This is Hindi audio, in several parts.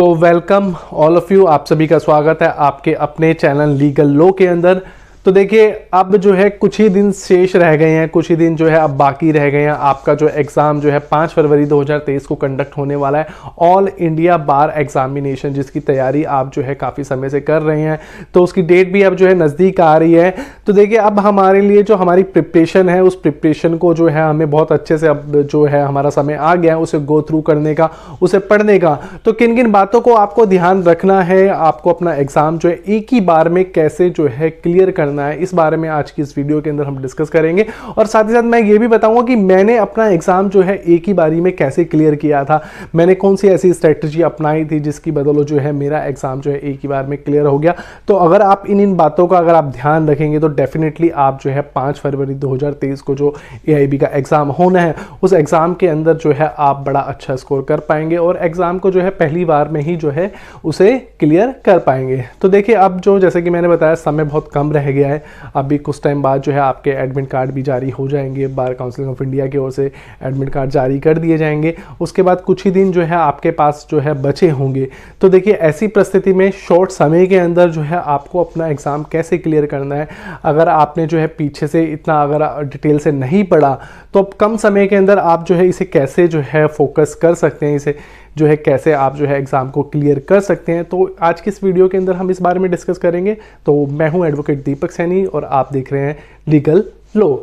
तो वेलकम ऑल ऑफ यू, आप सभी का स्वागत है आपके अपने चैनल लीगल लॉ के अंदर। तो देखिए अब जो है कुछ ही दिन शेष रह गए हैं, कुछ ही दिन जो है अब बाकी रह गए हैं। आपका जो एग्ज़ाम जो है 5 फरवरी 2023 को कंडक्ट होने वाला है, ऑल इंडिया बार एग्जामिनेशन, जिसकी तैयारी आप जो है काफ़ी समय से कर रहे हैं। तो उसकी डेट भी अब जो है नज़दीक आ रही है। तो देखिए अब हमारे लिए जो हमारी प्रिपरेशन है, उस प्रिपरेशन को जो है हमें बहुत अच्छे से अब जो है हमारा समय आ गया है उसे गो थ्रू करने का, उसे पढ़ने का। तो किन किन बातों को आपको ध्यान रखना है, आपको अपना एग्ज़ाम जो है एक ही बार में कैसे जो है क्लियर करना है, इस बारे में आज की इस वीडियो के अंदर हम डिस्कस करेंगे। और साथ ही साथ मैं ये भी बताऊंगा कि मैंने अपना एग्जाम जो है एक ही बारी में कैसे क्लियर किया था, मैंने कौन सी ऐसी स्ट्रेटजी अपनाई थी जिसकी बदौलत जो है मेरा एग्जाम जो है एक ही बार में क्लियर हो गया। तो अगर आप इन बातों का अगर आप ध्यान रखेंगे तो डेफिनेटली आप जो है 5 फरवरी 2023 को जो AIB का एग्जाम होना है, उस एग्जाम के अंदर जो है आप बड़ा अच्छा स्कोर कर पाएंगे और एग्जाम को जो है पहली बार में ही जो है उसे क्लियर कर पाएंगे। तो देखिए अब जो जैसे कि मैंने बताया समय बहुत कम रह गया है। अभी कुछ टाइम बाद जो है आपके एडमिट कार्ड भी जारी हो जाएंगे, बार काउंसिल ऑफ इंडिया की ओर से एडमिट कार्ड जारी कर दिए जाएंगे। उसके बाद कुछ ही दिन जो है आपके पास जो है बचे होंगे। तो देखिए ऐसी परिस्थिति में शॉर्ट समय के अंदर जो है आपको अपना एग्ज़ाम कैसे क्लियर करना है, अगर आपने जो है पीछे से इतना अगर डिटेल से नहीं पढ़ा तो अब कम समय के अंदर आप जो है इसे कैसे जो है फोकस कर सकते हैं, इसे जो है कैसे आप जो है एग्ज़ाम को क्लियर कर सकते हैं। तो आज की इस वीडियो के अंदर हम इस बारे में डिस्कस करेंगे। तो मैं हूं एडवोकेट दीपक सैनी और आप देख रहे हैं लीगल लॉ।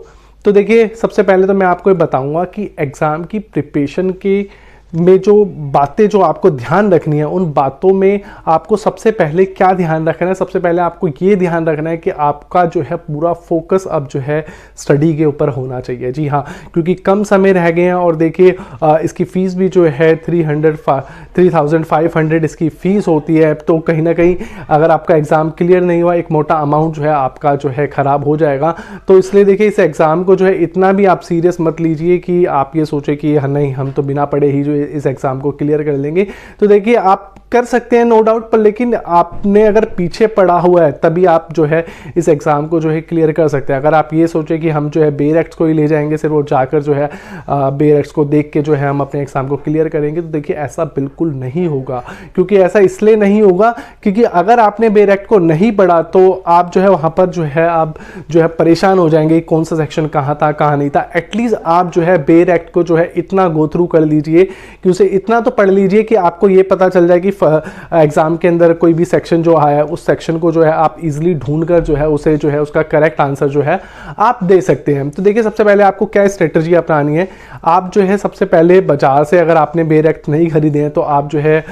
तो देखिए सबसे पहले तो मैं आपको ये बताऊंगा कि एग्ज़ाम की प्रिपरेशन के में जो बातें जो आपको ध्यान रखनी है, उन बातों में आपको सबसे पहले क्या ध्यान रखना है। सबसे पहले आपको ये ध्यान रखना है कि आपका जो है पूरा फोकस अब जो है स्टडी के ऊपर होना चाहिए। जी हाँ, क्योंकि कम समय रह गए हैं और देखिए इसकी फ़ीस भी जो है 3500 इसकी फ़ीस होती है। तो कहीं ना कहीं अगर आपका एग्ज़ाम क्लियर नहीं हुआ, एक मोटा अमाउंट जो है आपका जो है ख़राब हो जाएगा। तो इसलिए देखिए इस एग्ज़ाम को जो है इतना भी आप सीरियस मत लीजिए कि आप ये सोचें कि नहीं हम तो बिना पढ़े ही जो इस एग्जाम को क्लियर कर लेंगे। तो देखिए आप कर सकते हैं नो डाउट, पर लेकिन आपने अगर पीछे पढ़ा हुआ है तभी आप जो है इस एग्ज़ाम को जो है क्लियर कर सकते हैं। अगर आप ये सोचें कि हम जो है बेयर एक्ट्स को ही ले जाएंगे सिर्फ, वो जाकर जो है बेयर एक्ट्स को देख के जो है हम अपने एग्ज़ाम को क्लियर करेंगे, तो देखिए ऐसा बिल्कुल नहीं होगा। क्योंकि ऐसा इसलिए नहीं होगा क्योंकि अगर आपने बेयर एक्ट को नहीं पढ़ा तो आप जो है वहाँ पर जो है आप जो है परेशान हो जाएंगे कौन सा सेक्शन कहाँ था कहाँ नहीं था। एटलीस्ट आप जो है बेयर एक्ट को जो है इतना गो थ्रू कर लीजिए कि उसे इतना तो पढ़ लीजिए कि आपको ये पता चल जाए कि एग्जाम के अंदर कोई भी सेक्शन जो आया है उस सेक्शन को जो है आप इजीली ढूंढकर जो है उसे जो है उसका करेक्ट आंसर जो है आप दे सकते हैं। तो देखिए सबसे पहले आपको क्या स्ट्रेटजी अपनानी है। आप जो है सबसे पहले बाजार से अगर आपने बेयर एक्ट नहीं खरीदे हैं तो आप जो है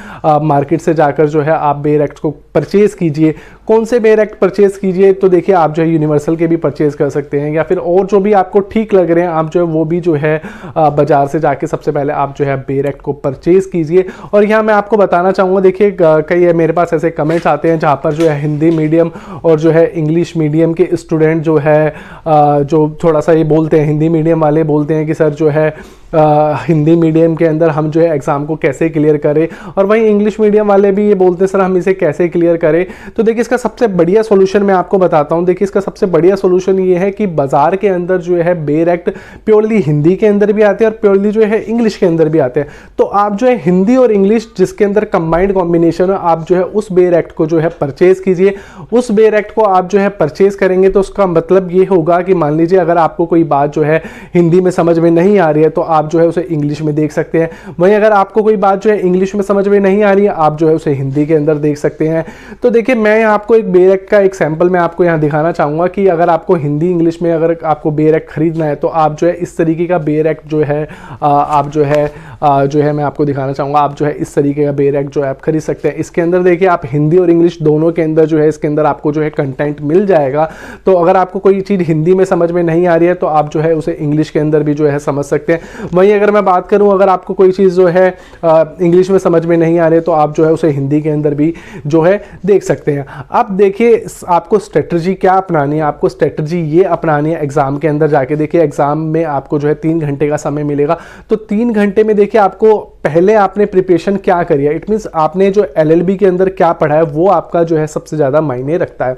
मार्केट से जाकर जो है आप बेयर एक्ट को परचेज कीजिए। कौन से बेयर एक्ट परचेज कीजिए, तो देखिए आप जो है यूनिवर्सल के भी परचेज कर सकते हैं या फिर और जो भी आपको ठीक लग रहे हैं आप जो है वो भी जो है बाजार से जाके सबसे पहले आप जो है बेयर एक्ट को परचेज कीजिए। और यहाँ मैं आपको बताना चाहूँगा, देखिए कई मेरे पास ऐसे कमेंट्स आते हैं जहाँ पर जो है हिंदी मीडियम और जो है इंग्लिश मीडियम के स्टूडेंट जो है जो थोड़ा सा ये बोलते हैं, हिंदी मीडियम वाले बोलते हैं कि सर जो है हिंदी मीडियम के अंदर हम जो है एग्ज़ाम को कैसे क्लियर करें, और वहीं इंग्लिश मीडियम वाले भी ये बोलते हैं सर हम इसे कैसे क्लियर करें। तो देखिए इसका सबसे बढ़िया सॉल्यूशन मैं आपको बताता हूँ। देखिए इसका सबसे बढ़िया सॉल्यूशन ये है कि बाजार के अंदर जो है बेयर एक्ट प्योरली हिंदी के अंदर भी आते हैं और प्योरली जो है इंग्लिश के अंदर भी आते हैं। तो आप जो है हिंदी और इंग्लिश जिसके अंदर कंबाइंड कॉम्बिनेशन है, आप जो है उस बेयर एक्ट को जो है परचेज कीजिए। उस बेयर एक्ट को आप जो है परचेज करेंगे तो उसका मतलब ये होगा कि मान लीजिए अगर आपको कोई बात जो है हिंदी में समझ में नहीं आ रही है तो आप जो है उसे इंग्लिश में देख सकते हैं। वहीं अगर आपको कोई बात जो है इंग्लिश में समझ में नहीं आ रही है आप जो है उसे हिंदी के अंदर देख सकते हैं। तो देखिए मैं आपको एक बेयर एक्ट का एक सैंपल मैं आपको यहाँ दिखाना चाहूँगा कि अगर आपको हिंदी इंग्लिश में अगर आपको बेयर एक्ट खरीदना है तो आप जो है इस तरीके का बेयर एक्ट जो है आप जो है मैं आपको दिखाना चाहूँगा। आप जो है इस तरीके का बेयर एक्ट जो है आप खरीद सकते हैं। इसके अंदर देखिए आप हिंदी और इंग्लिश दोनों के अंदर जो है इसके अंदर आपको जो है कंटेंट मिल जाएगा। तो अगर आपको कोई चीज़ हिंदी में समझ में नहीं आ रही है तो आप जो है उसे इंग्लिश के अंदर भी जो है समझ सकते हैं। वहीं अगर मैं बात करूं, अगर आपको कोई चीज़ जो है इंग्लिश में समझ में नहीं आ रही तो आप जो है उसे हिंदी के अंदर भी जो है देख सकते हैं। अब देखिए आपको स्ट्रेटजी क्या अपनानी है। आपको स्ट्रेटजी ये अपनानी है एग्जाम के अंदर जाके। देखिए एग्जाम में आपको जो है 3 घंटे का समय मिलेगा। तो 3 घंटे में देखिए आपको पहले आपने प्रिपरेशन क्या करी है, इट मीन्स आपने जो LLB के अंदर क्या पढ़ा है वो आपका जो है सबसे ज़्यादा मायने रखता है।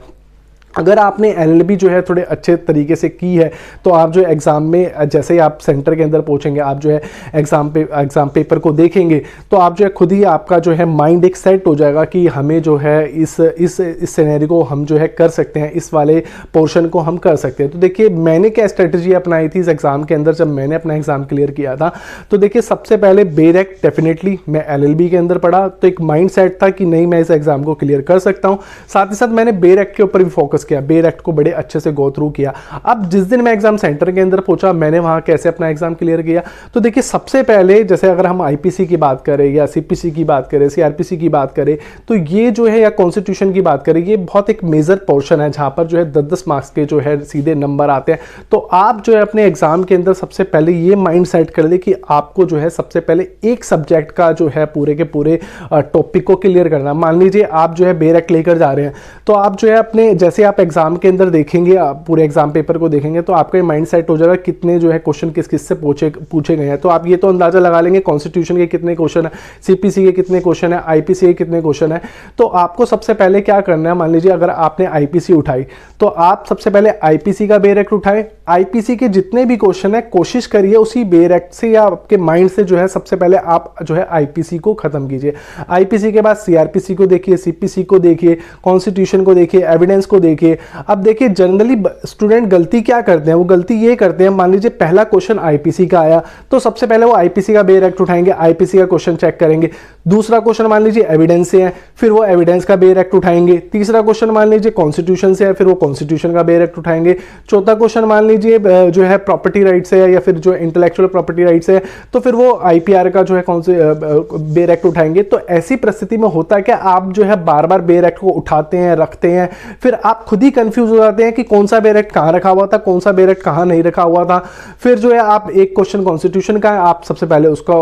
अगर आपने एलएलबी जो है थोड़े अच्छे तरीके से की है तो आप जो एग्ज़ाम में जैसे ही आप सेंटर के अंदर पहुंचेंगे, आप जो है एग्ज़ाम पेपर को देखेंगे तो आप जो है खुद ही आपका जो है माइंड एक सेट हो जाएगा कि हमें जो है इस सिनेरियो को हम जो है कर सकते हैं, इस वाले पोर्शन को हम कर सकते हैं। तो देखिए मैंने क्या स्ट्रेटजी अपनाई थी इस एग्ज़ाम के अंदर जब मैंने अपना एग्ज़ाम क्लियर किया था। तो देखिए सबसे पहले बेरेक्ट डेफिनेटली मैं एलएलबी के अंदर पढ़ा, तो एक माइंड सेट था कि नहीं मैं इस एग्ज़ाम को क्लियर कर सकता हूँ। साथ ही साथ मैंने बेरेक्ट के ऊपर भी फोकस किया, बेरेक्ट को बड़े अच्छे से गो थ्रू किया। अब जिस दिन मैं एग्जाम सेंटर के अंदर पहुंचा, मैंने वहां कैसे अपना एग्जाम क्लियर किया। तो देखिए सबसे पहले जैसे अगर हम आईपीसी की बात करें या सीपीसी की बात करें, सीआरपीसी की बात करें, तो ये जो है या कॉन्स्टिट्यूशन की बात करें, ये बहुत एक मेजर पोर्शन है जहां पर जो है 10-10 मार्क्स के जो है सीधे नंबर आते हैं। तो आप जो है अपने एग्जाम के अंदर सबसे पहले ये माइंड सेट कर ले कि आपको जो है सबसे पहले एक सब्जेक्ट का जो है पूरे के पूरे टॉपिक को क्लियर करना। मान लीजिए आप जो है बेरेक्ट लेकर जा रहे हैं, तो आप जो है अपने जैसे आप एग्जाम के अंदर देखेंगे, आप पूरे एग्जाम पेपर को देखेंगे तो आपका माइंड सेट हो जाएगा कितने जो है क्वेश्चन किस किस से पूछे गए हैं। तो आप ये तो अंदाजा लगा लेंगे कॉन्स्टिट्यूशन के कितने क्वेश्चन है, सीपीसी के कितने क्वेश्चन है, आईपीसी के कितने क्वेश्चन है। तो आपको सबसे पहले क्या करना है, मान लीजिए अगर आपने आईपीसी उठाई तो आप सबसे पहले आईपीसी का बेरेक्ट उठाए। आईपीसी के जितने भी क्वेश्चन है कोशिश करिए उसी बेरेक्ट से या आपके माइंड से जो है सबसे पहले आप जो है आईपीसी को खत्म कीजिए। आईपीसी के बाद सीआरपीसी को देखिए, सीपीसी को देखिए, कॉन्स्टिट्यूशन को देखिए, एविडेंस को देखिए। अब देखिए जनरली स्टूडेंट गलती क्या करते हैं, वो गलती ये करते हैं, मान लीजिए पहला क्वेश्चन आईपीसी का आया तो सबसे पहले वो आईपीसी का बेरेक्ट उठाएंगे, आईपीसी का क्वेश्चन चेक करेंगे। दूसरा क्वेश्चन मान लीजिए एविडेंस से है, फिर वो एविडेंस का बेरेक्ट उठाएंगे। तीसरा क्वेश्चन मान लीजिए कॉन्स्टिट्यूशन से है, फिर वो कॉन्स्टिट्यूशन का बेरेक्ट उठाएंगे। चौथा क्वेश्चन मान लीजिए जो है प्रॉपर्टी राइट से है या फिर जो इंटेलेक्चुअल प्रॉपर्टी राइट से है, तो फिर वो आईपीआर का जो है कौन से बेरेक्ट उठाएंगे। तो ऐसी परिस्थिति में होता है कि आप जो है बार बार बेरेक्ट को उठाते हैं, रखते हैं, फिर आप खुद ही कंफ्यूज हो जाते हैं कि कौन सा बेरेक्ट कहां रखा हुआ था, कौन सा बेरेक्ट कहां नहीं रखा हुआ था। फिर जो है आप एक क्वेश्चन कॉन्स्टिट्यूशन का है, आप सबसे पहले उसका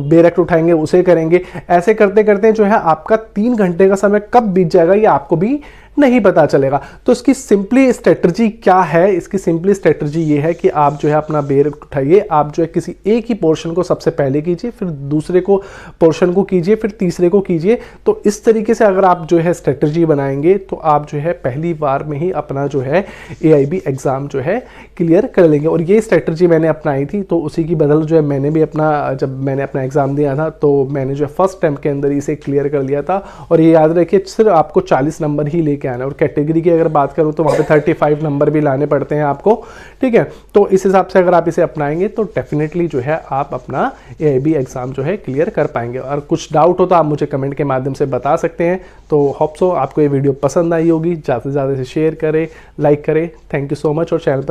बेरेक्ट उठाएंगे, उसे करेंगे। ऐसे करते करते जो है आपका 3 घंटे का समय कब बीत जाएगा ये आपको भी नहीं पता चलेगा। तो इसकी सिंपली स्ट्रेटजी क्या है, इसकी सिंपली स्ट्रेटजी ये है कि आप जो है अपना बेरेक्ट उठाइए, आप जो है किसी एक ही पोर्शन को सबसे पहले कीजिए, फिर दूसरे को पोर्शन को कीजिए, फिर तीसरे को कीजिए। तो इस तरीके से अगर आप जो है स्ट्रेटजी बनाएंगे तो आप जो है पहली बार में ही अपना जो है AIB एग्जाम जो है क्लियर कर लेंगे। और ये स्ट्रेटजी मैंने अपनाई थी, तो उसी की बदल जो है मैंने भी जब मैंने अपना एग्जाम दिया था तो मैंने जो है फर्स्ट अटेम्प्ट के अंदर इसे क्लियर कर लिया था। और ये याद रखिए सिर्फ आपको 40 नंबर ही लेके आना है। और कैटेगरी की अगर बात करूं तो वहां पे 35 नंबर भी लाने पड़ते हैं आपको, ठीक है। तो इस हिसाब से अगर आप इसे अपनाएंगे तो डेफिनेटली जो है आप अपना AIB एग्जाम जो है क्लियर कर पाएंगे। और कुछ डाउट हो तो आप मुझे कमेंट के माध्यम से बता सकते हैं। तो होप सो आपको ये वीडियो पसंद आई होगी, ज़्यादा से ज़्यादा से शेयर करें, लाइक करें। Thank you so much. और चैनल पर